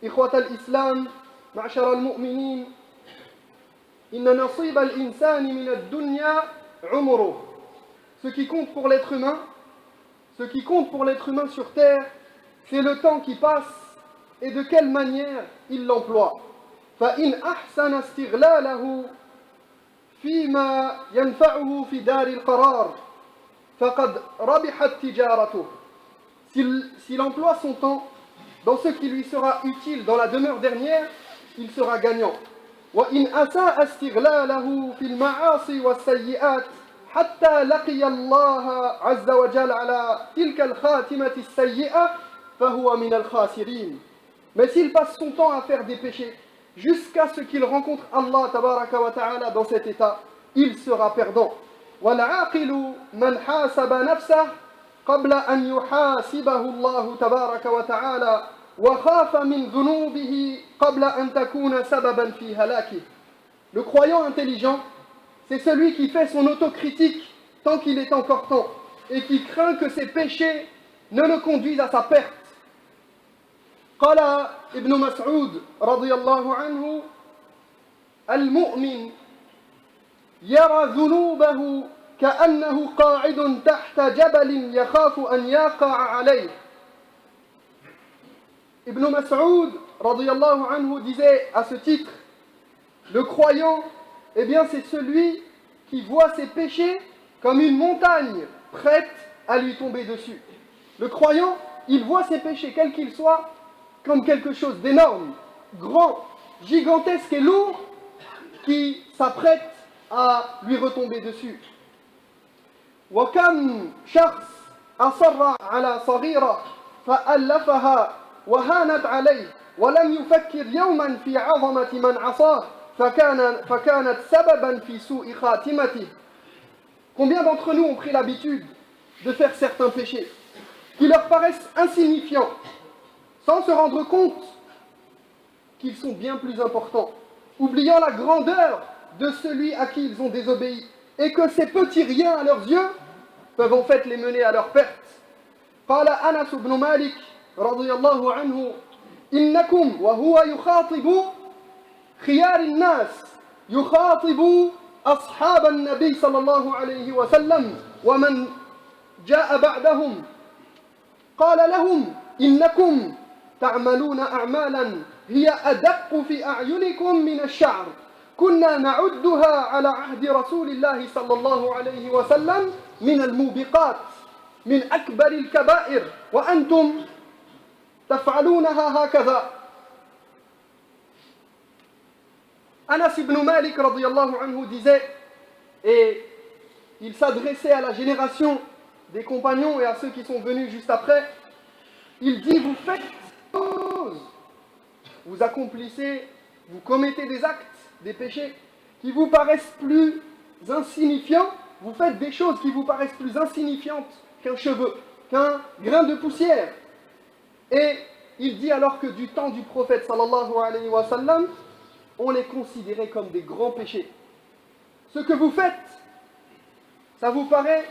إخوة الإسلام معشر المؤمنين إن نصيب الإنسان من الدنيا عمره. Ce qui compte pour l'être humain, sur terre, c'est le temps qui passe et de quelle manière il l'emploie. فإن أحسن استغلاله فيما ينفعه في دار القرار فقد ربحت تجارته. S'il emploie son temps dans ce qui lui sera utile dans la demeure dernière, il sera gagnant. وإن أساء استغلاله في المعاصي والسيئات حتى لقي الله عز وجل على تلك الخاتمة السيئة فهو من الخاسرين. Mais s'il passe son temps à faire des péchés jusqu'à ce qu'il rencontre Allah tabaraka wa ta'ala dans cet état, il sera perdant. والعاقل من حاسب نفسه قبل أن يحاسبه الله تبارك وتعالى وخاف من ذنوبه قبل أن تكون سببا في هلاكه. Le croyant intelligent, c'est celui qui fait son autocritique tant qu'il est encore temps et qui craint que ses péchés ne le conduisent à sa perte. قال ابن مسعود رضي الله عنه المؤمن يرى ذنوبه كأنه قاعد تحت جبل يخاف أن يقع عليه. Ibn Mas'ud radiyallahu anhu disait à ce titre, le croyant, eh bien c'est celui qui voit ses péchés comme une montagne prête à lui tomber dessus. Le croyant, il voit ses péchés, quels qu'ils soient, comme quelque chose d'énorme, grand, gigantesque et lourd, qui s'apprête à lui retomber dessus. وكم شخص أصر على صغيرة فألفها وهانت عليه ولم يفكر يوما في عظمة من عصاه فكانت سببا في سوء خاتمته. Combien d'entre nous ont pris l'habitude de faire certains péchés qui leur paraissent insignifiants, sans se rendre compte qu'ils sont bien plus importants, oubliant la grandeur de celui à qui ils ont désobéi, et que ces petits riens à leurs yeux peuvent en fait les mener à leur perte. قال أنس بن مالك رضي الله عنه إنكم وهو يخاطب خيار الناس يخاطب أصحاب النبي صلى الله عليه وسلم ومن جاء بعدهم قال لهم إنكم تعملون أعمالا هي أدق في أعينكم من الشعر كنا نعدها على عهد رسول الله صلى الله عليه وسلم من الموبقات من أكبر الكبائر وأنتم تفعلونها هكذا. Anas ibn Malik radiyallahu anhu disait, et il s'adressait à la génération des compagnons et à ceux qui sont venus juste après, il dit, vous faites des choses, vous accomplissez, vous commettez des actes, des péchés qui vous paraissent plus insignifiants, vous faites des choses qui vous paraissent plus insignifiantes qu'un cheveu, qu'un grain de poussière. Et il dit alors que du temps du prophète sallallahu alayhi wa sallam, on les considérait comme des grands péchés. Ce que vous faites, ça vous paraît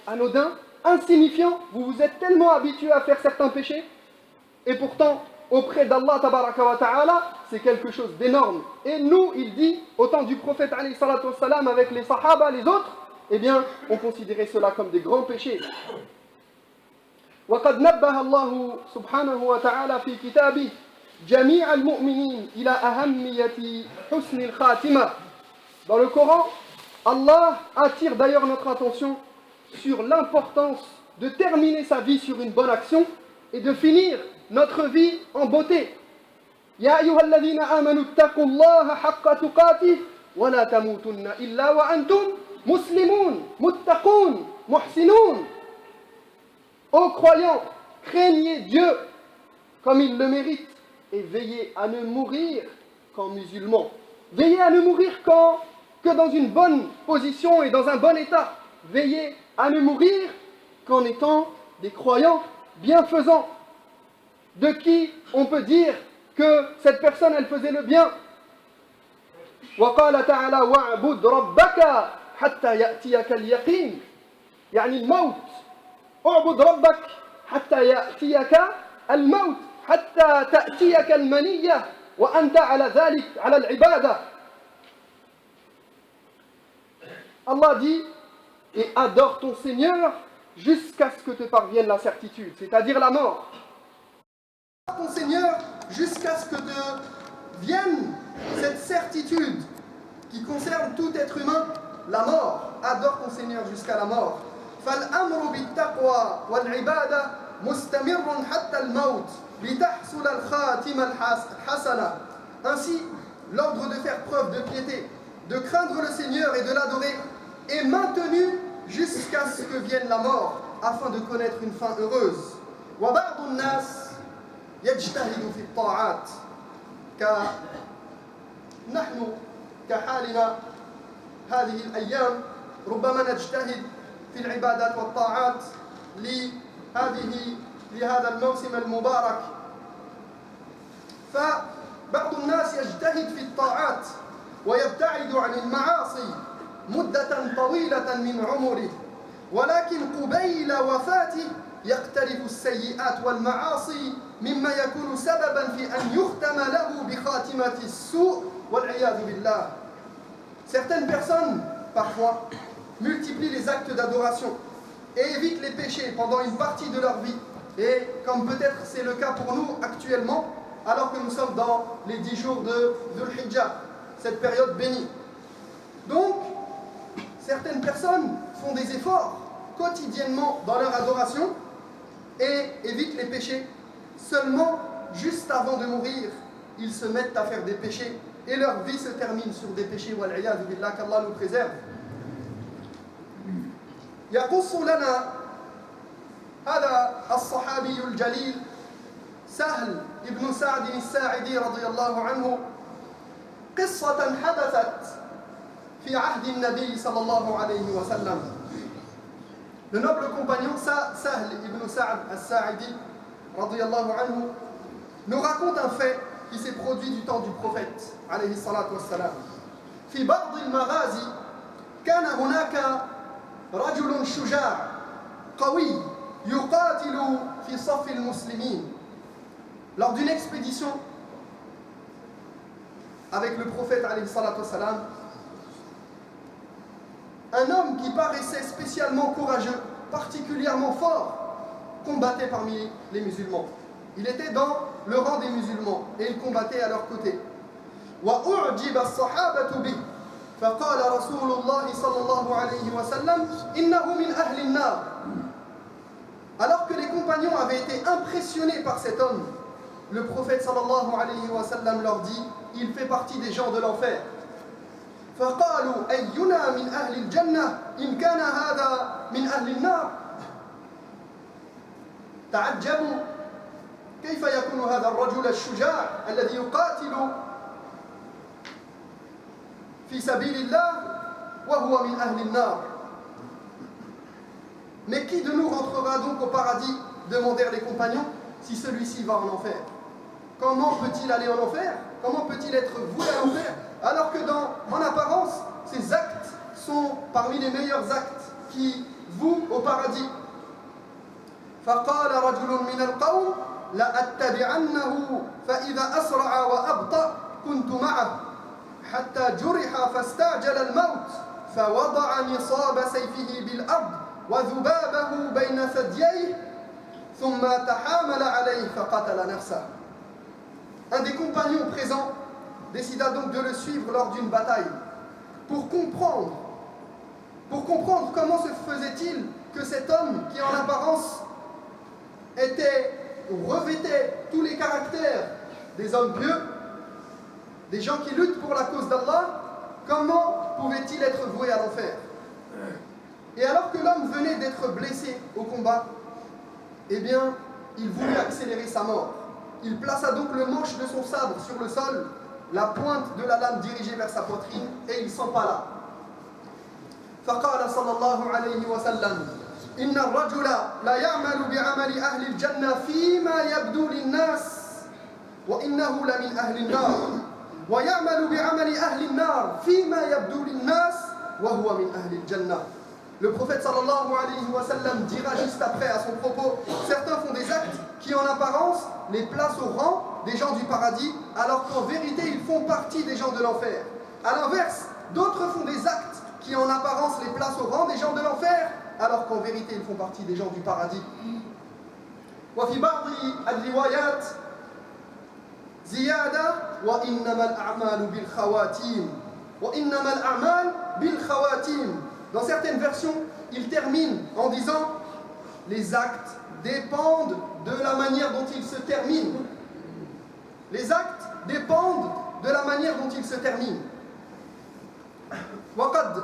anodin, insignifiant, vous vous êtes tellement habitué à faire certains péchés, et pourtant, auprès d'Allah tabaraka wa ta'ala, c'est quelque chose d'énorme. Et nous, il dit, au temps du prophète alayhi salatu wassalam, avec les sahaba, les autres, eh bien, on considérait cela comme des grands péchés. وقد نبه الله سبحانه وتعالى في كتابه جميع المؤمنين إلى أهمية حسن الخاتمة. Dans le Coran, Allah attire d'ailleurs notre attention sur l'importance de terminer sa vie sur une bonne action et de finir notre vie en beauté. يا أيها الذين آمنوا اتقوا الله حق تقاته ولا تموتن إلا وأنتم مسلمون متقون محسنون. Ô croyants, craignez Dieu comme il le mérite et veillez à ne mourir qu'en musulmans. Veillez à ne mourir que dans une bonne position et dans un bon état. Veillez à ne mourir qu'en étant des croyants bienfaisants, de qui on peut dire que cette personne elle faisait le bien. وقال تعالى واعبد ربك حتى يأتيك اليقين يعني الموت. اعبد ربك حتى يأتيك الموت حتى تأتيك المنية وأنت على ذلك على العبادة. Allah dit et adore ton Seigneur jusqu'à ce que te parvienne la certitude, c'est-à-dire la mort. Adore ton Seigneur jusqu'à ce que te vienne cette certitude qui concerne tout être humain, la mort. Adore ton Seigneur jusqu'à la mort. فالأمر بالتقوى والعبادة مستمر حتى الموت لتحصل الخاتمة الحسنة. Ainsi, l'ordre de faire preuve de piété, de craindre le Seigneur et de l'adorer est maintenu jusqu'à ce que vienne la mort, afin de connaître une fin heureuse. وبعض الناس يجتهد في الطاعات نحن كحالنا هذه الأيام ربما نجتهد في العبادات والطاعات لهذا الموسم المبارك. فبعض الناس يجتهد في الطاعات ويبتعد عن المعاصي مدة طويلة من عمره، ولكن قبيل وفاته يقترف السيئات والمعاصي مما يكون سببا في أن يختم له بخاتمة السوء والعياذ بالله. Certaines personnes, parfois, multiplient les actes d'adoration et évitent les péchés pendant une partie de leur vie. Et comme peut-être c'est le cas pour nous actuellement, alors que nous sommes dans les 10 jours de Dhul Hijjah, cette période bénie. Donc, certaines personnes font des efforts quotidiennement dans leur adoration et évitent les péchés. Seulement, juste avant de mourir, ils se mettent à faire des péchés et leur vie se termine sur des péchés. Wal'iyadhu billah, qu'Allah nous préserve. يقص لنا هذا الصحابي الجليل سهل ابن سعد الساعدي رضي الله عنه قصة حدثت في عهد النبي صلى الله عليه وسلم. Le noble compagnon Sahl ibn Sa'd al-Sa'idi رضي الله عنه nous raconte un fait qui s'est produit du temps du prophète عليه الصلاة والسلام. في بعض المغازي كان هناك رجل شجاع قوي يقاتل في صف المسلمين. Lors d'une expédition avec le prophète alayhi salatu wassalam, un homme qui paraissait spécialement courageux, particulièrement fort, combattait parmi les musulmans. Il était dans le rang des musulmans et il combattait à leur côté. وأعجب الصحابة به فقال رسول الله صلى الله عليه وسلم إنه من أهل النار. Alors que les compagnons avaient été impressionnés par cet homme, le prophète sallallahu alayhi wa sallam leur dit, il fait partie des gens de l'enfer. فقالوا أينا من أهل الجنة إن كان هذا من أهل النار. تعجبوا كيف يكون هذا الرجل الشجاع الذي يقاتل في سبيل الله وهو من أهل النار. Mais qui de nous rentrera donc au paradis, demandèrent les compagnons, si celui-ci va en enfer? Comment peut-il aller en enfer? Comment peut-il être voué à l'enfer? Alors que en apparence, ces actes sont parmi les meilleurs actes qui vouent au paradis. فقال رجل من القوم لأتبعنه فإذا أسرع وأبطأ كنت معه حتى جرح فاستعجل الموت فوضع نصاب سيفه بالأرض وذبابه بين ثدييه ثم تحامل عليه فقتل نفسه. Un des compagnons présents décida donc de le suivre lors d'une bataille pour comprendre comment se faisait-il que cet homme qui en apparence revêtait tous les caractères des hommes pieux, des gens qui luttent pour la cause d'Allah, comment pouvait-il être voué à l'enfer? Et alors que l'homme venait d'être blessé au combat, eh bien, il voulut accélérer sa mort. Il plaça donc le manche de son sabre sur le sol, la pointe de la lame dirigée vers sa poitrine, et il s'empala. فقال صلى الله عليه وسلم إن الرجل لا يعمل بعمل أهل الجنة فيما يبدو للناس وإنه لمن أهل النار ويعمل بعمل أهل النار فيما يبدو للناس وهو من أهل الجنة. Le prophète sallallahu alayhi wa sallam dira juste après à son propos, certains font des actes qui en apparence les place au rang des gens du paradis, alors qu'en vérité, ils font partie des gens de l'enfer. A l'inverse, d'autres font des actes qui en apparence les placent au rang des gens de l'enfer, alors qu'en vérité, ils font partie des gens du paradis. وفي بعض الروايات زيادة وإنما الأعمال بالخواتيم وإنما الأعمال بالخواتيم. Dans certaines versions, il termine en disant les actes dépendent de la manière dont ils se terminent. Les actes dépendent de la manière dont ils se terminent. وقد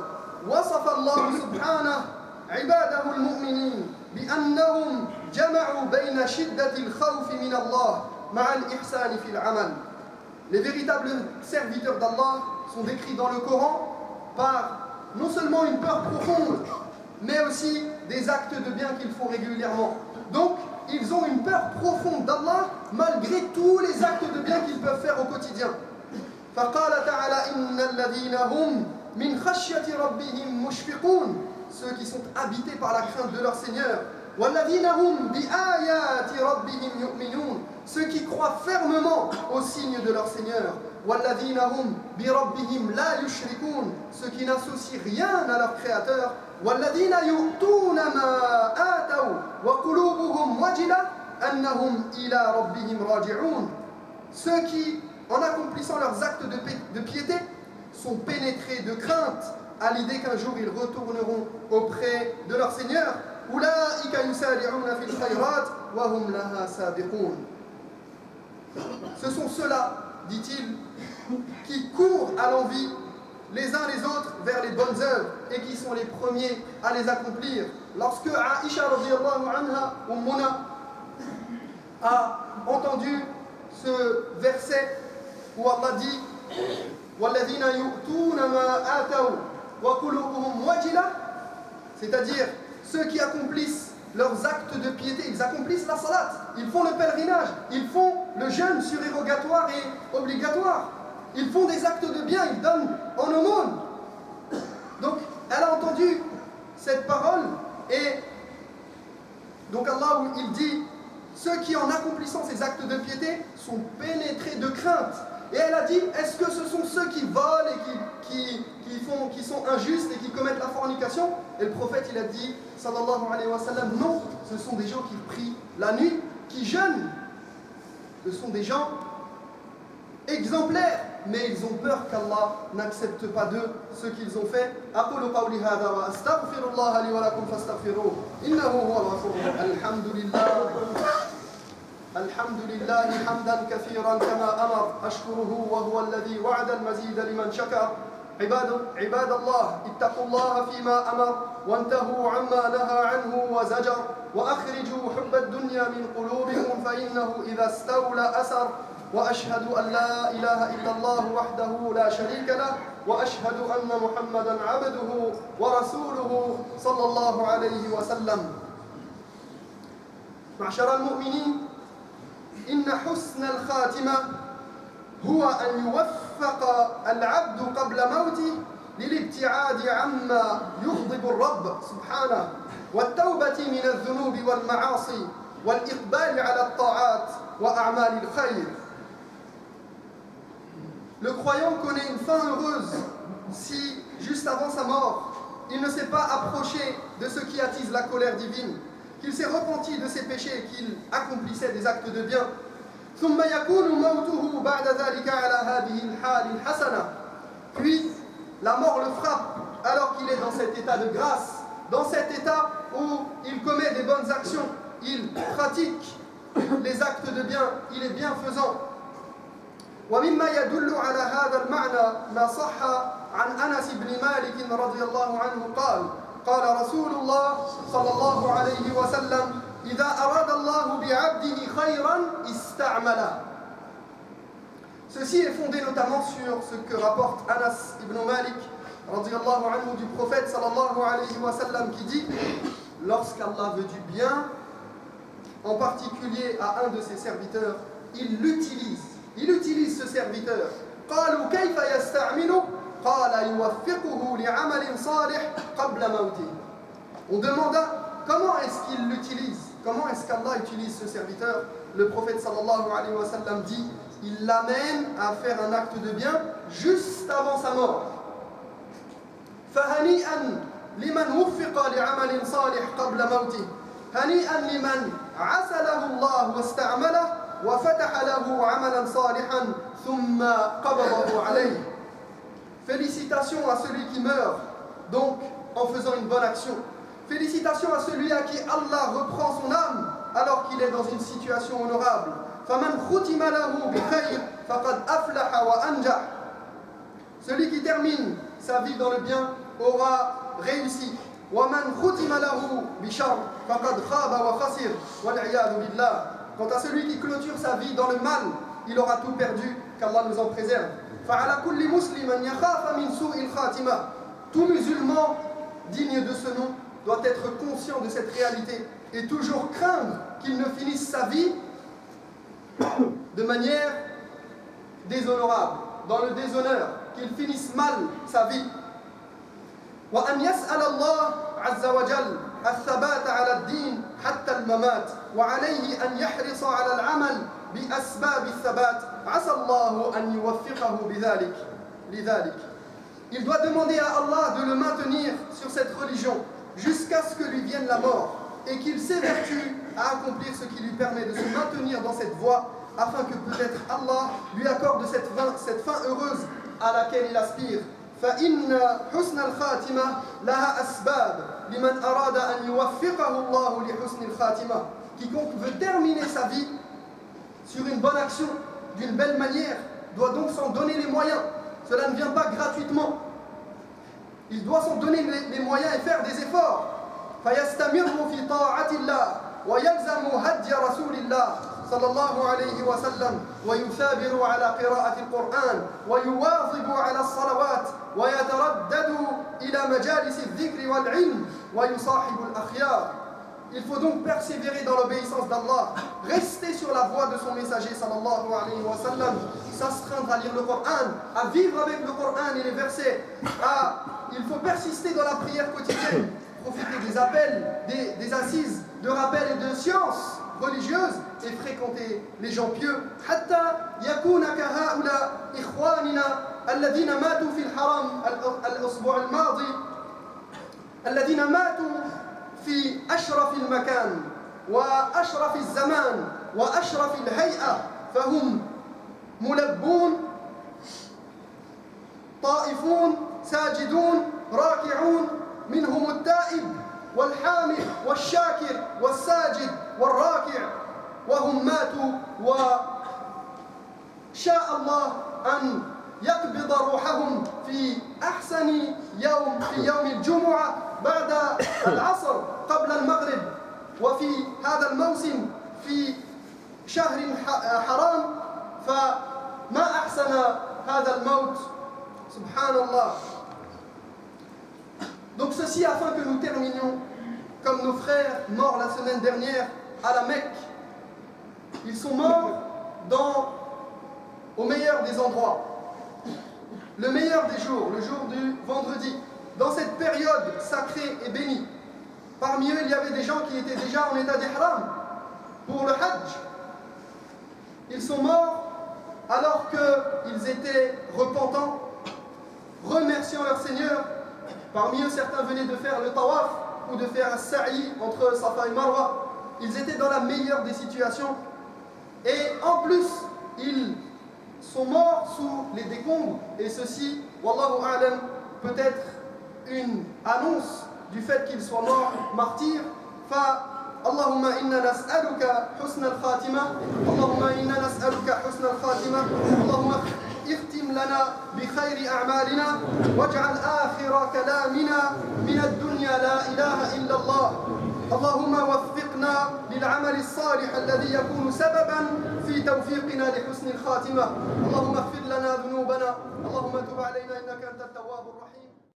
وصف الله سبحانه عباده المؤمنين بأنهم جمعوا بين شدة الخوف من الله مع الإحسان في العمل. Les véritables serviteurs d'Allah sont décrits dans le Coran par non seulement une peur profonde, mais aussi des actes de bien qu'ils font régulièrement. Donc, ils ont une peur profonde d'Allah malgré tous les actes de bien qu'ils peuvent faire au quotidien. فقال تعالى إن الذين هم من خشية ربهم مشفقون, ceux qui sont habités par la crainte de leur Seigneur. والذين هم بآيات ربهم يؤمنون, ceux qui croient fermement aux signes de leur Seigneur. والذين هم بربهم لا يشركون, ceux qui n'associent rien à leur Créateur. والذين يؤتون ما آتوا وقلوبهم وجلة أنهم إلى ربهم راجعون, ceux qui, en accomplissant leurs actes de piété, sont pénétrés de crainte à l'idée qu'un jour ils retourneront auprès de leur Seigneur. أولئك يسارعون في الخيرات وهم لها سابقون. Ce sont ceux-là, dit-il, qui courent à l'envi les uns les autres vers les bonnes œuvres et qui sont les premiers à les accomplir. Lorsque Aïcha radiyallahu anha, Ummuna, a entendu ce verset où Allah dit وَالَّذِينَ يُؤْتُونَ مَا آتَوْا وَقُلُوبُهُمْ وَجِلَةٌ, c'est-à-dire ceux qui accomplissent leurs actes de piété, ils accomplissent la salat, ils font le pèlerinage, ils font le jeûne surérogatoire et obligatoire, ils font des actes de bien, ils donnent en aumône. Donc elle a entendu cette parole et donc Allah, il dit ceux qui en accomplissant ces actes de piété sont pénétrés de crainte. Et elle a dit, est-ce que ce sont ceux qui volent et qui sont injustes et qui commettent la fornication? Et le prophète, il a dit, sallallahu alayhi wa sallam, non, ce sont des gens qui prient la nuit, qui jeûnent. Ce sont des gens exemplaires, mais ils ont peur qu'Allah n'accepte pas d'eux ce qu'ils ont fait. أقول قولي هذا وأستغفر الله لي ولكم فاستغفروه إنه هو الغفور الرحيم. الحمد لله حمدا كثيرا كما أمر أشكره وهو الذي وعد المزيد لمن شكر. عباد الله اتقوا الله فيما أمر وانتهوا عما نهى عنه وزجر وأخرجوا حب الدنيا من قلوبكم فإنه إذا استولى أسر. وأشهد أن لا إله إلا الله وحده لا شريك له وأشهد أن محمدا عبده ورسوله صلى الله عليه وسلم. معشر المؤمنين, إن حسن الخاتمة هو أن يوفق العبد قبل موته للابتعاد عما يغضب الرب سبحانه والتوبة من الذنوب والمعاصي والإقبال على الطاعات وأعمال الخير. Le croyant connaît une fin heureuse si, juste avant sa mort, il ne s'est pas approché de ce qui attise la colère divine, qu'il s'est repenti de ses péchés et qu'il accomplissait des actes de bien. ثم يكون موته بعد ذلك على هذه الحال الحسنة. Puis la mort le frappe alors qu'il est dans cet état de grâce, dans cet état où il commet des bonnes actions, il pratique les actes de bien, il est bienfaisant. ومما يدل على هذا المعنى ما صح عن أنس بن مالك رضي الله عنه قال رسول الله صلى الله عليه وسلم إذا أراد الله بعبده خيرا استعمله. Ceci est fondé notamment sur ce que rapporte Anas ibn Malik radiyallahu anhu du prophète sallallahu alayhi wa sallam qui dit lorsqu'Allah veut du bien, en particulier à un de ses serviteurs, il utilise ce serviteur. قالوا كيف يستعمله قال يوفقه لعمل صالح قبل موته. On demanda comment est-ce qu'il l'utilise, comment est-ce qu'Allah utilise ce serviteur. le prophète sallallahu alayhi wa sallam dit, il l'amène à faire un acte de bien juste avant sa mort. فهنيئا لمن وفق لعمل صالح قبل موته هنيئا لمن عسله الله واستعمله وفتح له عملا صالحا ثم قبضه عليه. Félicitations à celui qui meurt donc en faisant une bonne action. Félicitations à celui à qui Allah reprend son âme alors qu'il est dans une situation honorable. فمن ختم له بخير فقد أفلح وأنجح. Celui qui termine sa vie dans le bien aura réussi. ومن ختم له بشر فقد خاب وخسر والعياذ بالله. Quant à celui qui clôture sa vie dans le mal, il aura tout perdu, qu'Allah nous en préserve. فعلى كل مسلم أن يخاف من سوء الخاتمة. Tout musulman digne de ce nom doit être conscient de cette réalité et toujours craindre qu'il ne finisse sa vie de manière déshonorable, dans le déshonneur, qu'il finisse mal sa vie. وأن يسأل الله عز وجل الثبات على الدين حتى الممات وعليه أن يحرص على العمل بأسباب الثبات عسى الله أن يوفقه لذلك. Il doit demander à Allah de le maintenir sur cette religion jusqu'à ce que lui vienne la mort et qu'il s'évertue à accomplir ce qui lui permet de se maintenir dans cette voie afin que peut-être Allah lui accorde cette fin heureuse à laquelle il aspire. فإن حسن الخاتمة لها أسباب لمن أراد أن يوفقه الله لحسن الخاتمة. Quiconque veut terminer sa vie sur une bonne action, d'une belle manière, doit donc s'en donner les moyens. Cela ne vient pas gratuitement. Il doit s'en donner les moyens et faire des efforts. فيستمر في طاعة الله ويلزم هدي رسول الله صلى الله عليه وسلم ويثابر على قراءة القرآن ويواظب على الصلوات ويتردد إلى مجالس الذكر والعلم ويصاحب الأخيار. Il faut donc persévérer dans l'obéissance d'Allah, rester sur la voie de son messager sallallahu alayhi wa sallam, s'astreindre à lire le Coran, à vivre avec le Coran et les versets. Il faut persister dans la prière quotidienne, profiter des appels, des assises de rappel et de sciences religieuses et fréquenter les gens pieux. حتى يكون كهؤلاء إخواننا الذين ماتوا في الحرم الأسبوع الماضي الذين ماتوا في أشرف المكان وأشرف الزمان وأشرف الهيئة فهم ملبون طائفون ساجدون راكعون منهم التائب والحامد والشاكر والساجد والراكع وهم ماتوا وشاء الله أن يقبض روحهم في أحسن يوم في يوم الجمعة بعد العصر قبل المغرب وفي هذا الموسم في شهر حرام فما أحسن هذا الموت سبحان الله. Donc ceci afin que nous terminions comme nos frères morts la semaine dernière à la Mecque. Ils sont morts au meilleur des endroits, le meilleur des jours, le jour du vendredi, dans cette période sacrée et bénie. Parmi eux, il y avait des gens qui étaient déjà en état d'ihram pour le Hajj. Ils sont morts alors qu'ils étaient repentants, remerciant leur Seigneur. Parmi eux, certains venaient de faire le tawaf ou de faire un sa'i entre Safa et Marwa. Ils étaient dans la meilleure des situations. Et en plus, ils sont morts sous les décombres. Et ceci, wallahu a'lam, peut être une annonce du fait qu'ils soient morts martyrs. اللهم إنا نسألك حسن الخاتمة اللهم إنا نسألك حسن الخاتمة اللهم اختم لنا بخير أعمالنا واجعل آخر كلامنا من الدنيا لا إله إلا الله اللهم وفقنا للعمل الصالح الذي يكون سببا في توفيقنا لحسن الخاتمة اللهم اغفر لنا ذنوبنا اللهم تب علينا إنك أنت التواب الرحيم